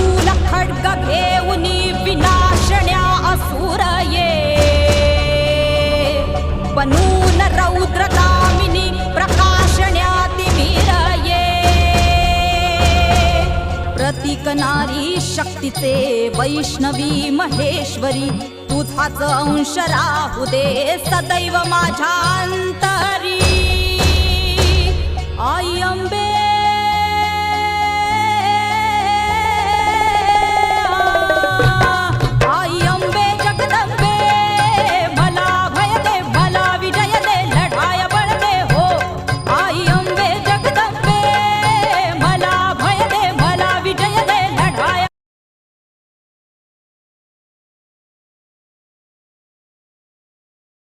शूल खड्ग घेऊनी विनाशण्या असुर ये बनून रौद्रगामिनी प्रकाशण्या तिमिर ये प्रतीक नारी शक्तीचे वैष्णवी महेश्वरी तुझाच अंश राहू दे सदैव माझ्या अंतरी आई अंबे